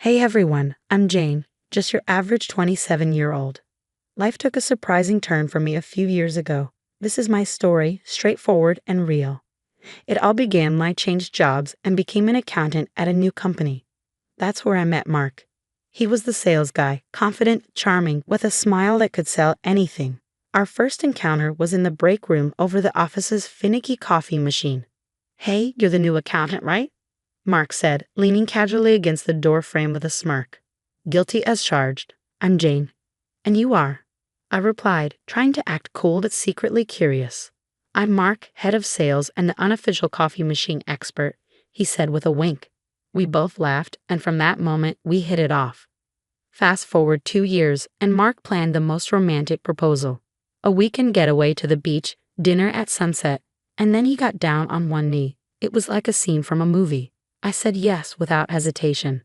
Hey everyone, I'm Jane, just your average 27-year-old. Life took a surprising turn for me a few years ago. This is my story, straightforward and real. It all began when I changed jobs and became an accountant at a new company. That's where I met Mark. He was the sales guy, confident, charming, with a smile that could sell anything. Our first encounter was in the break room over the office's finicky coffee machine. "Hey, you're the new accountant, right?" Mark said, leaning casually against the door frame with a smirk. "Guilty as charged. I'm Jane." "And you are?" I replied, trying to act cool but secretly curious. "I'm Mark, head of sales and the unofficial coffee machine expert," he said with a wink. We both laughed, and from that moment, we hit it off. Fast forward 2 years, and Mark planned the most romantic proposal. A weekend getaway to the beach, dinner at sunset, and then he got down on one knee. It was like a scene from a movie. I said yes without hesitation.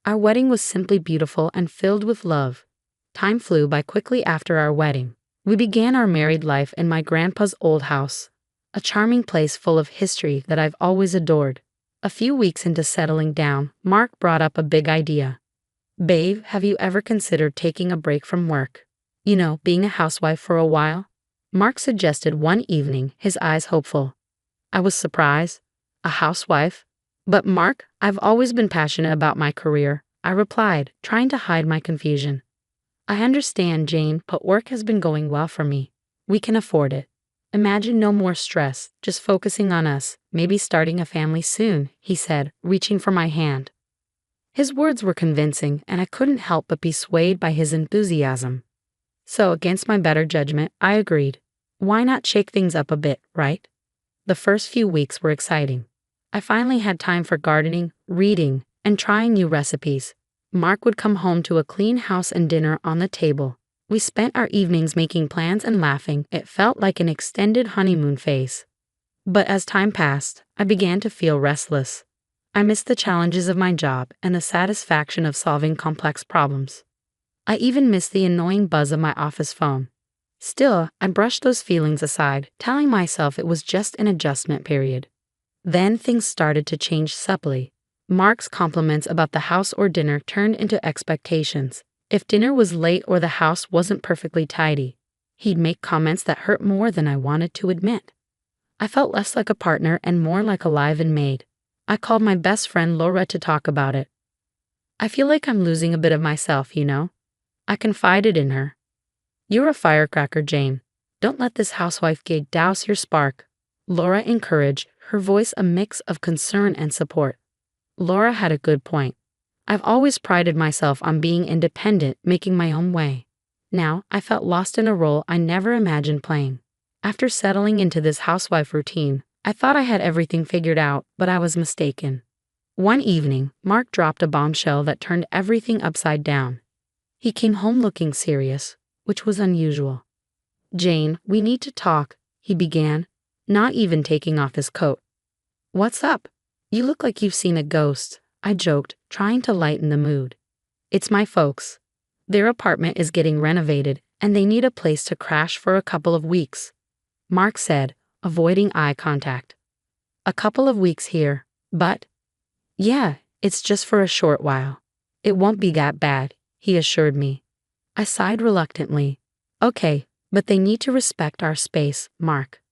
Our wedding was simply beautiful and filled with love. Time flew by quickly after our wedding. We began our married life in my grandpa's old house, a charming place full of history that I've always adored. A few weeks into settling down, Mark brought up a big idea. "Babe, have you ever considered taking a break from work? You know, being a housewife for a while?" Mark suggested one evening, his eyes hopeful. I was surprised. A housewife? "But Mark, I've always been passionate about my career," I replied, trying to hide my confusion. "I understand, Jane, but work has been going well for me. We can afford it. Imagine no more stress, just focusing on us, maybe starting a family soon," he said, reaching for my hand. His words were convincing, and I couldn't help but be swayed by his enthusiasm. So, against my better judgment, I agreed. Why not shake things up a bit, right? The first few weeks were exciting. I finally had time for gardening, reading, and trying new recipes. Mark would come home to a clean house and dinner on the table. We spent our evenings making plans and laughing. It felt like an extended honeymoon phase. But as time passed, I began to feel restless. I missed the challenges of my job and the satisfaction of solving complex problems. I even missed the annoying buzz of my office phone. Still, I brushed those feelings aside, telling myself it was just an adjustment period. Then things started to change subtly. Mark's compliments about the house or dinner turned into expectations. If dinner was late or the house wasn't perfectly tidy, he'd make comments that hurt more than I wanted to admit. I felt less like a partner and more like a live-in maid. I called my best friend Laura to talk about it. "I feel like I'm losing a bit of myself, you know?" I confided in her. "You're a firecracker, Jane. Don't let this housewife gig douse your spark," Laura encouraged, her voice a mix of concern and support. Laura had a good point. I've always prided myself on being independent, making my own way. Now, I felt lost in a role I never imagined playing. After settling into this housewife routine, I thought I had everything figured out, but I was mistaken. One evening, Mark dropped a bombshell that turned everything upside down. He came home looking serious, which was unusual. "Jane, we need to talk," he began, not even taking off his coat. "What's up? You look like you've seen a ghost," I joked, trying to lighten the mood. "It's my folks. Their apartment is getting renovated, and they need a place to crash for a couple of weeks," Mark said, avoiding eye contact. "A couple of weeks here, but—" "Yeah, it's just for a short while. It won't be that bad," he assured me. I sighed reluctantly. "Okay, but they need to respect our space, Mark."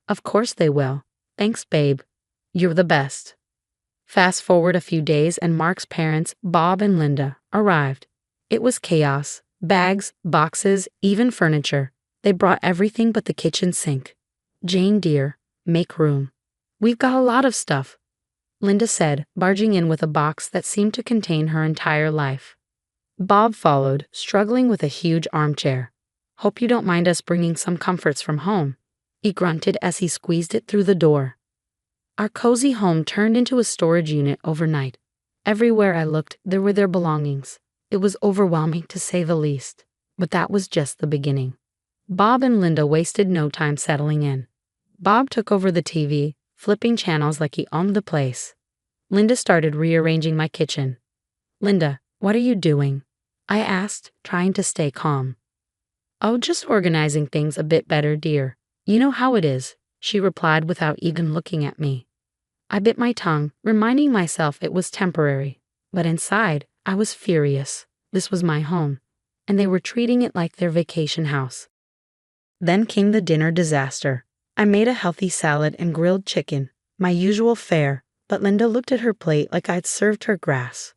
"Of course they will. Thanks, babe. You're the best." Fast forward a few days and Mark's parents, Bob and Linda, arrived. It was chaos. Bags, boxes, even furniture. They brought everything but the kitchen sink. "Jane dear, make room. We've got a lot of stuff," Linda said, barging in with a box that seemed to contain her entire life. Bob followed, struggling with a huge armchair. "Hope you don't mind us bringing some comforts from home," he grunted as he squeezed it through the door. Our cozy home turned into a storage unit overnight. Everywhere I looked, there were their belongings. It was overwhelming to say the least, but that was just the beginning. Bob and Linda wasted no time settling in. Bob took over the TV, flipping channels like he owned the place. Linda started rearranging my kitchen. "Linda, what are you doing?" I asked, trying to stay calm. "Oh, just organizing things a bit better, dear. You know how it is," she replied without even looking at me. I bit my tongue, reminding myself it was temporary, but inside, I was furious. This was my home, and they were treating it like their vacation house. Then came the dinner disaster. I made a healthy salad and grilled chicken, my usual fare, but Linda looked at her plate like I'd served her grass.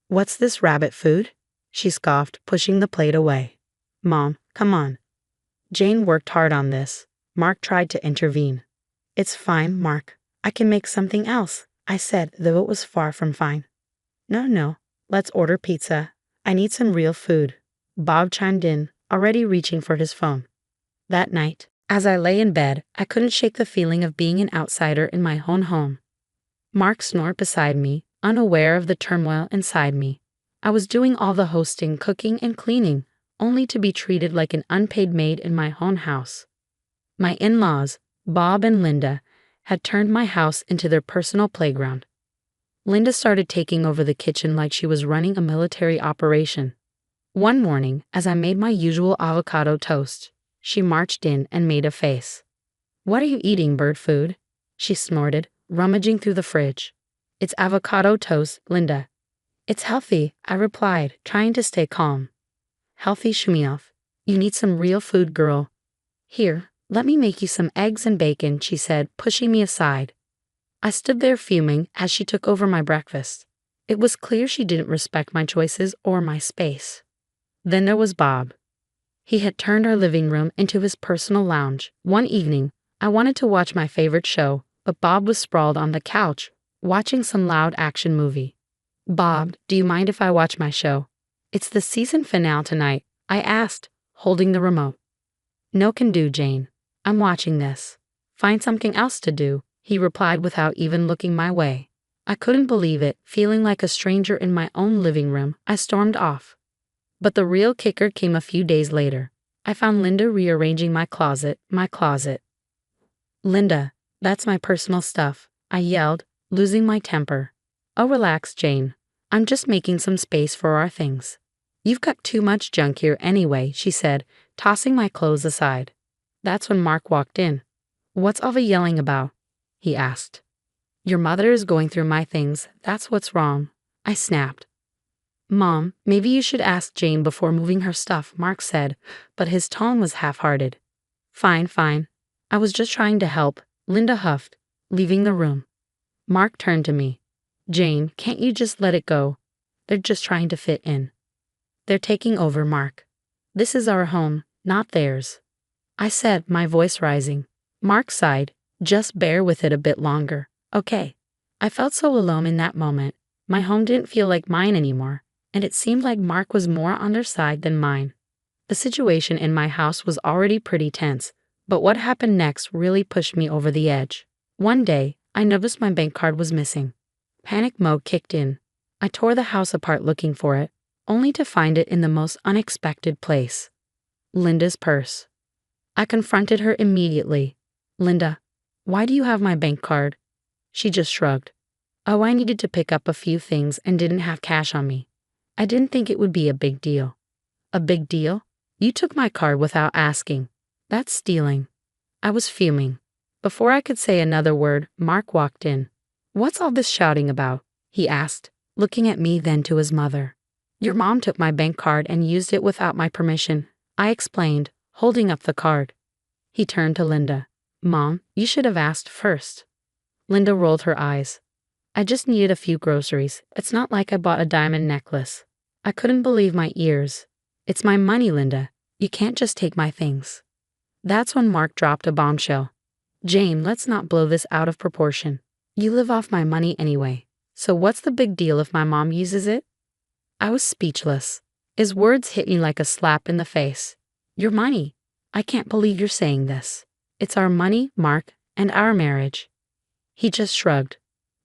"What's this rabbit food?" she scoffed, pushing the plate away. "Mom, come on." Jane worked hard on this. Mark tried to intervene. "It's fine, Mark. I can make something else," I said, though it was far from fine. No, let's order pizza. I need some real food," Bob chimed in, already reaching for his phone. That night, as I lay in bed, I couldn't shake the feeling of being an outsider in my own home. Mark snored beside me, unaware of the turmoil inside me. I was doing all the hosting, cooking, and cleaning, only to be treated like an unpaid maid in my own house. My in-laws, Bob and Linda, had turned my house into their personal playground. Linda started taking over the kitchen like she was running a military operation. One morning, as I made my usual avocado toast, she marched in and made a face. "What are you eating, bird food?" she snorted, rummaging through the fridge. "It's avocado toast, Linda." "It's healthy," I replied, trying to stay calm. "Healthy, Shumiov. You need some real food, girl." "Here, let me make you some eggs and bacon," she said, pushing me aside. I stood there fuming as she took over my breakfast. It was clear she didn't respect my choices or my space. Then there was Bob. He had turned our living room into his personal lounge. One evening, I wanted to watch my favorite show, but Bob was sprawled on the couch, watching some loud action movie. "Bob, do you mind if I watch my show? It's the season finale tonight," I asked, holding the remote. "No can do, Jane. I'm watching this." "Find something else to do," he replied without even looking my way. I couldn't believe it. Feeling like a stranger in my own living room, I stormed off. But the real kicker came a few days later. I found Linda rearranging my closet. "Linda, that's my personal stuff," I yelled, losing my temper. "Oh, relax, Jane. I'm just making some space for our things." "You've got too much junk here anyway," she said, tossing my clothes aside. That's when Mark walked in. "What's all the yelling about?" he asked. "Your mother is going through my things, that's what's wrong," I snapped. "Mom, maybe you should ask Jane before moving her stuff," Mark said, but his tone was half-hearted. Fine. I was just trying to help," Linda huffed, leaving the room. Mark turned to me. "Jane, can't you just let it go? They're just trying to fit in." "They're taking over, Mark. This is our home, not theirs," I said, my voice rising. Mark sighed. "Just bear with it a bit longer, okay?" I felt so alone in that moment. My home didn't feel like mine anymore, and it seemed like Mark was more on their side than mine. The situation in my house was already pretty tense, but what happened next really pushed me over the edge. One day, I noticed my bank card was missing. Panic mode kicked in. I tore the house apart looking for it, only to find it in the most unexpected place. Linda's purse. I confronted her immediately. "Linda, why do you have my bank card?" She just shrugged. "Oh, I needed to pick up a few things and didn't have cash on me. I didn't think it would be a big deal." "A big deal? You took my card without asking. That's stealing." I was fuming. Before I could say another word, Mark walked in. "What's all this shouting about?" he asked, looking at me then to his mother. "Your mom took my bank card and used it without my permission," I explained, holding up the card. He turned to Linda. "Mom, you should have asked first." Linda rolled her eyes. "I just needed a few groceries. It's not like I bought a diamond necklace." I couldn't believe my ears. "It's my money, Linda. You can't just take my things." That's when Mark dropped a bombshell. "Jane, let's not blow this out of proportion. You live off my money anyway. So what's the big deal if my mom uses it?" I was speechless. His words hit me like a slap in the face. "Your money. I can't believe you're saying this. It's our money, Mark, and our marriage." He just shrugged.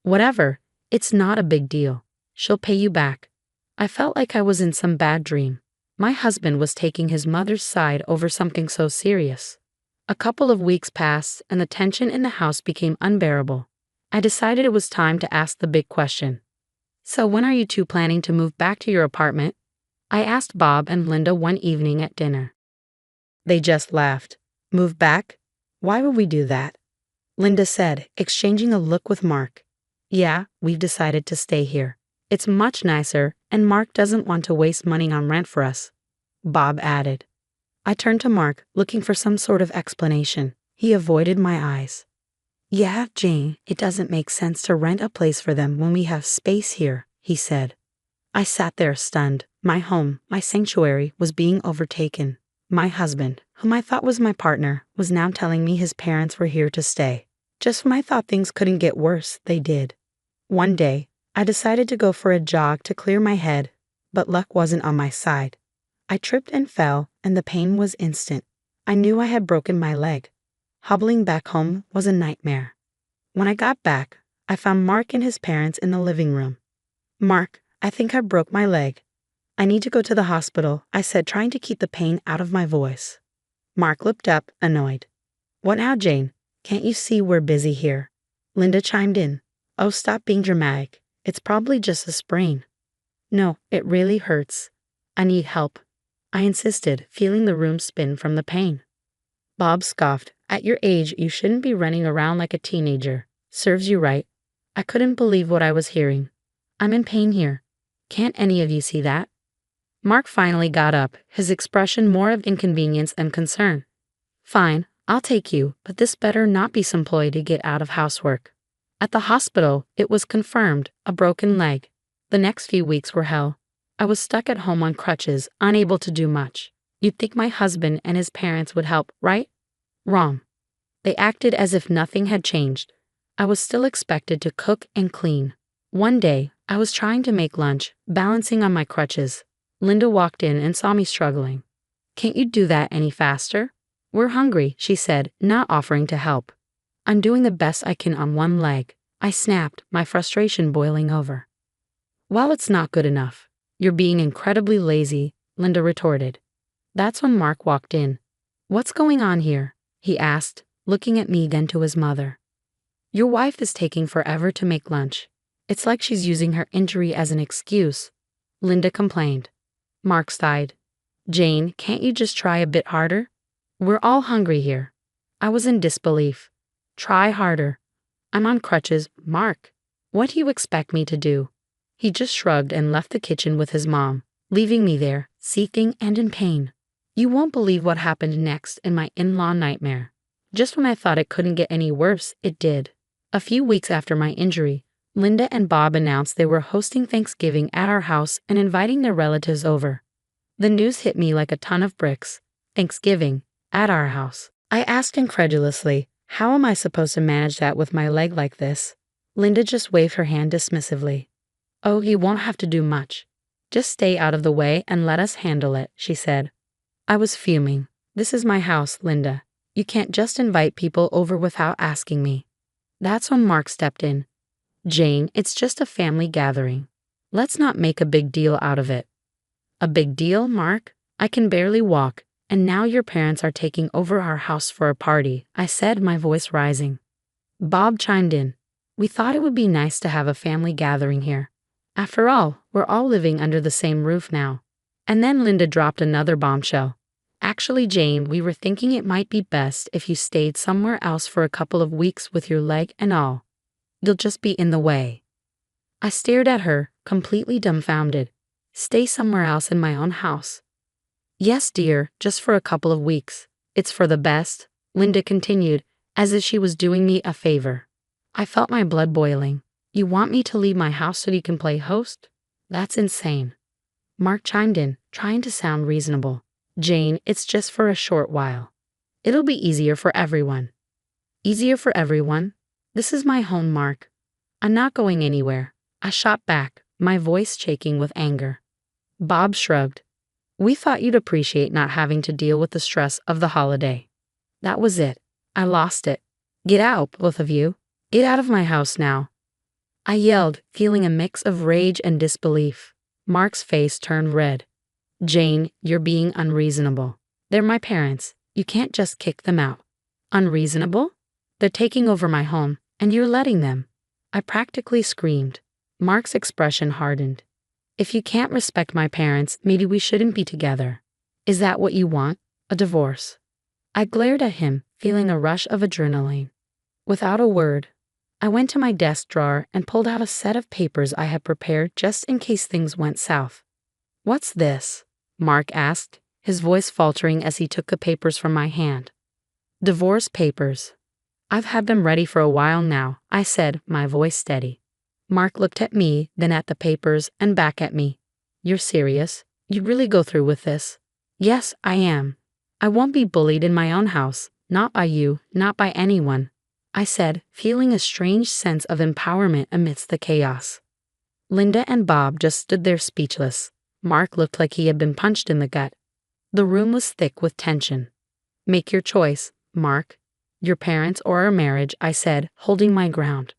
"Whatever. It's not a big deal. She'll pay you back." I felt like I was in some bad dream. My husband was taking his mother's side over something so serious. A couple of weeks passed and the tension in the house became unbearable. I decided it was time to ask the big question. "So when are you two planning to move back to your apartment?" I asked Bob and Linda one evening at dinner. They just laughed. "Move back? Why would we do that?" Linda said, exchanging a look with Mark. "Yeah, we've decided to stay here. It's much nicer And Mark doesn't want to waste money on rent for us, Bob added. I turned to Mark, looking for some sort of explanation. He avoided my eyes. Yeah, Jane, it doesn't make sense to rent a place for them when we have space here, he said. I sat there stunned. My home, my sanctuary, was being overtaken. My husband, whom I thought was my partner, was now telling me his parents were here to stay. Just when I thought things couldn't get worse, they did. One day, I decided to go for a jog to clear my head, but luck wasn't on my side. I tripped and fell, and the pain was instant. I knew I had broken my leg. Hobbling back home was a nightmare. When I got back, I found Mark and his parents in the living room. Mark, I think I broke my leg. I need to go to the hospital, I said, trying to keep the pain out of my voice. Mark looked up, annoyed. What now, Jane? Can't you see we're busy here? Linda chimed in. Oh, stop being dramatic. It's probably just a sprain. No, it really hurts. I need help, I insisted, feeling the room spin from the pain. Bob scoffed. At your age, you shouldn't be running around like a teenager. Serves you right. I couldn't believe what I was hearing. I'm in pain here. Can't any of you see that? Mark finally got up, his expression more of inconvenience and concern. Fine, I'll take you, but this better not be some ploy to get out of housework. At the hospital, it was confirmed, a broken leg. The next few weeks were hell. I was stuck at home on crutches, unable to do much. You'd think my husband and his parents would help, right? Wrong. They acted as if nothing had changed. I was still expected to cook and clean. One day, I was trying to make lunch, balancing on my crutches. Linda walked in and saw me struggling. Can't you do that any faster? We're hungry, she said, not offering to help. I'm doing the best I can on one leg, I snapped, my frustration boiling over. Well, it's not good enough. You're being incredibly lazy, Linda retorted. That's when Mark walked in. What's going on here? He asked, looking at me then to his mother. Your wife is taking forever to make lunch. It's like she's using her injury as an excuse, Linda complained. Mark sighed. Jane, can't you just try a bit harder? We're all hungry here. I was in disbelief. Try harder. I'm on crutches, Mark. What do you expect me to do? He just shrugged and left the kitchen with his mom, leaving me there, seething and in pain. You won't believe what happened next in my in-law nightmare. Just when I thought it couldn't get any worse, it did. A few weeks after my injury, Linda and Bob announced they were hosting Thanksgiving at our house and inviting their relatives over. The news hit me like a ton of bricks. Thanksgiving, at our house. I asked incredulously, how am I supposed to manage that with my leg like this? Linda just waved her hand dismissively. Oh, you won't have to do much. Just stay out of the way and let us handle it, she said. I was fuming. This is my house, Linda. You can't just invite people over without asking me. That's when Mark stepped in. Jane, it's just a family gathering. Let's not make a big deal out of it. A big deal, Mark? I can barely walk, and now your parents are taking over our house for a party, I said, my voice rising. Bob chimed in. We thought it would be nice to have a family gathering here. After all, we're all living under the same roof now. And then Linda dropped another bombshell. Actually, Jane, we were thinking it might be best if you stayed somewhere else for a couple of weeks with your leg and all. You'll just be in the way. I stared at her, completely dumbfounded. Stay somewhere else in my own house. Yes, dear, just for a couple of weeks. It's for the best, Linda continued, as if she was doing me a favor. I felt my blood boiling. You want me to leave my house so you can play host? That's insane. Mark chimed in, trying to sound reasonable. Jane, it's just for a short while. It'll be easier for everyone. Easier for everyone? This is my home, Mark. I'm not going anywhere. I shot back, my voice shaking with anger. Bob shrugged. We thought you'd appreciate not having to deal with the stress of the holiday. That was it. I lost it. Get out, both of you. Get out of my house now. I yelled, feeling a mix of rage and disbelief. Mark's face turned red. Jane, you're being unreasonable. They're my parents. You can't just kick them out. Unreasonable? They're taking over my home, and you're letting them. I practically screamed. Mark's expression hardened. If you can't respect my parents, maybe we shouldn't be together. Is that what you want? A divorce? I glared at him, feeling a rush of adrenaline. Without a word, I went to my desk drawer and pulled out a set of papers I had prepared just in case things went south. "What's this?" Mark asked, his voice faltering as he took the papers from my hand. "Divorce papers. I've had them ready for a while now," I said, my voice steady. Mark looked at me, then at the papers, and back at me. "You're serious? You'd really go through with this?" "Yes, I am. I won't be bullied in my own house, not by you, not by anyone," I said, feeling a strange sense of empowerment amidst the chaos. Linda and Bob just stood there speechless. Mark looked like he had been punched in the gut. The room was thick with tension. "Make your choice, Mark. Your parents or our marriage," I said, holding my ground.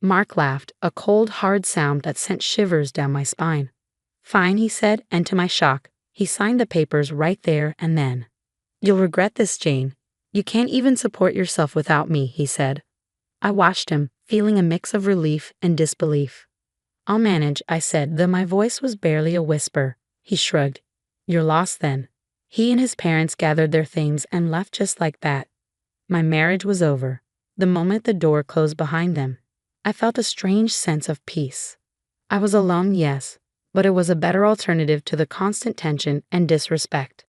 Mark laughed, a cold, hard sound that sent shivers down my spine. "Fine," he said, and to my shock, he signed the papers right there and then. "You'll regret this, Jane. You can't even support yourself without me," he said. I watched him, feeling a mix of relief and disbelief. "I'll manage," I said, though my voice was barely a whisper. He shrugged. "You're lost then." He and his parents gathered their things and left just like that. My marriage was over. The moment the door closed behind them, I felt a strange sense of peace. I was alone, yes, but it was a better alternative to the constant tension and disrespect.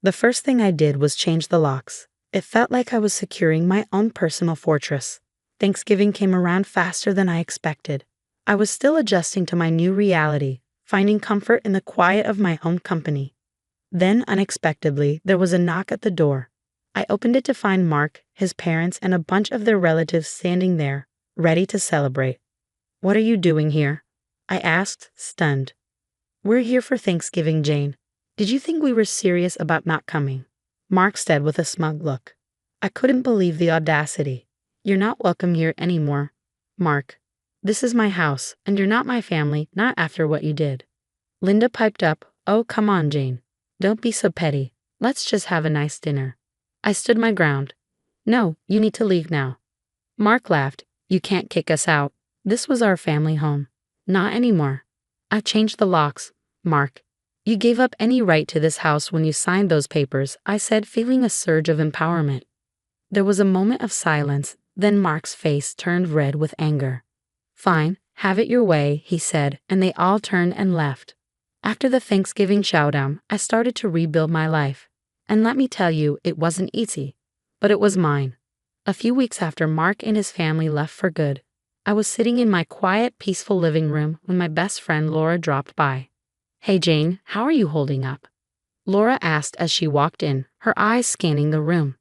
The first thing I did was change the locks. It felt like I was securing my own personal fortress. Thanksgiving came around faster than I expected. I was still adjusting to my new reality, finding comfort in the quiet of my own company. Then, unexpectedly, there was a knock at the door. I opened it to find Mark, his parents, and a bunch of their relatives standing there, ready to celebrate. "What are you doing here?" I asked, stunned. "We're here for Thanksgiving, Jane. Did you think we were serious about not coming?" Mark said with a smug look. I couldn't believe the audacity. "You're not welcome here anymore, Mark. This is my house, and you're not my family, not after what you did." Linda piped up, "Oh, come on, Jane. Don't be so petty. Let's just have a nice dinner." I stood my ground. "No, you need to leave now." Mark laughed. "You can't kick us out. This was our family home." "Not anymore. I changed the locks, Mark. You gave up any right to this house when you signed those papers," I said, feeling a surge of empowerment. There was a moment of silence, then Mark's face turned red with anger. "Fine, have it your way," he said, and they all turned and left. After the Thanksgiving showdown, I started to rebuild my life. And let me tell you, it wasn't easy, but it was mine. A few weeks after Mark and his family left for good, I was sitting in my quiet, peaceful living room when my best friend Laura dropped by. "Hey Jane, how are you holding up?" Laura asked as she walked in, her eyes scanning the room.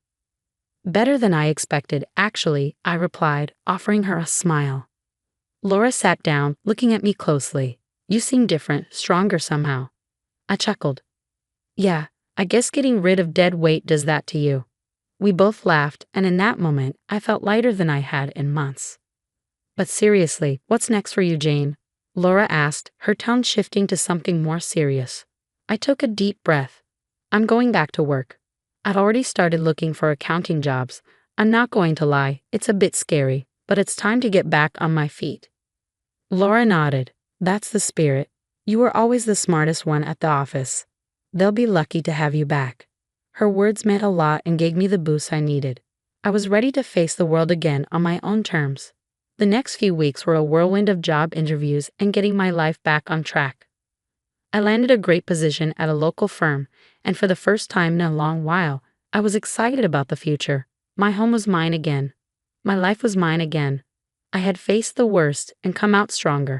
"Better than I expected, actually," I replied, offering her a smile. Laura sat down, looking at me closely. "You seem different, stronger somehow." I chuckled. "Yeah, I guess getting rid of dead weight does that to you." We both laughed, and in that moment, I felt lighter than I had in months. "But seriously, what's next for you, Jane?" Laura asked, her tone shifting to something more serious. I took a deep breath. "I'm going back to work. I've already started looking for accounting jobs. I'm not going to lie, it's a bit scary, but it's time to get back on my feet." Laura nodded. "That's the spirit. You were always the smartest one at the office. They'll be lucky to have you back." Her words meant a lot and gave me the boost I needed. I was ready to face the world again on my own terms. The next few weeks were a whirlwind of job interviews and getting my life back on track. I landed a great position at a local firm, and for the first time in a long while, I was excited about the future. My home was mine again. My life was mine again. I had faced the worst and come out stronger.